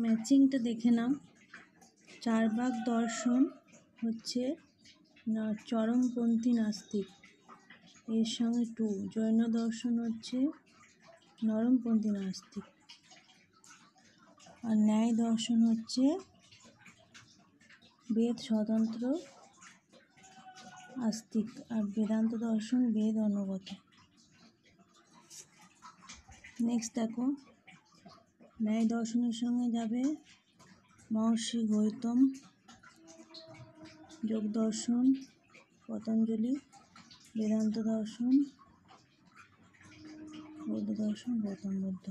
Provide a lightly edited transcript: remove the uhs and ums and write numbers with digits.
ম্যাচিংটা দেখে নাও। চার্বাক দর্শন হচ্ছে চরমপন্থী নাস্তিক, এর সঙ্গে 2 জৈন দর্শন হচ্ছে নরমপন্থী নাস্তিক, আর ন্যায় দর্শন হচ্ছে বেদ স্বতন্ত্র আস্তিক, আর বেদান্ত দর্শন বেদ অনুগত। নেক্সট দেখো, ন্যায় দর্শনের সঙ্গে যাবে মহর্ষি গৌতম, যোগ দর্শন পতঞ্জলি, বেদান্ত দর্শন বৌদ্ধ দর্শন গৌতম বুদ্ধ।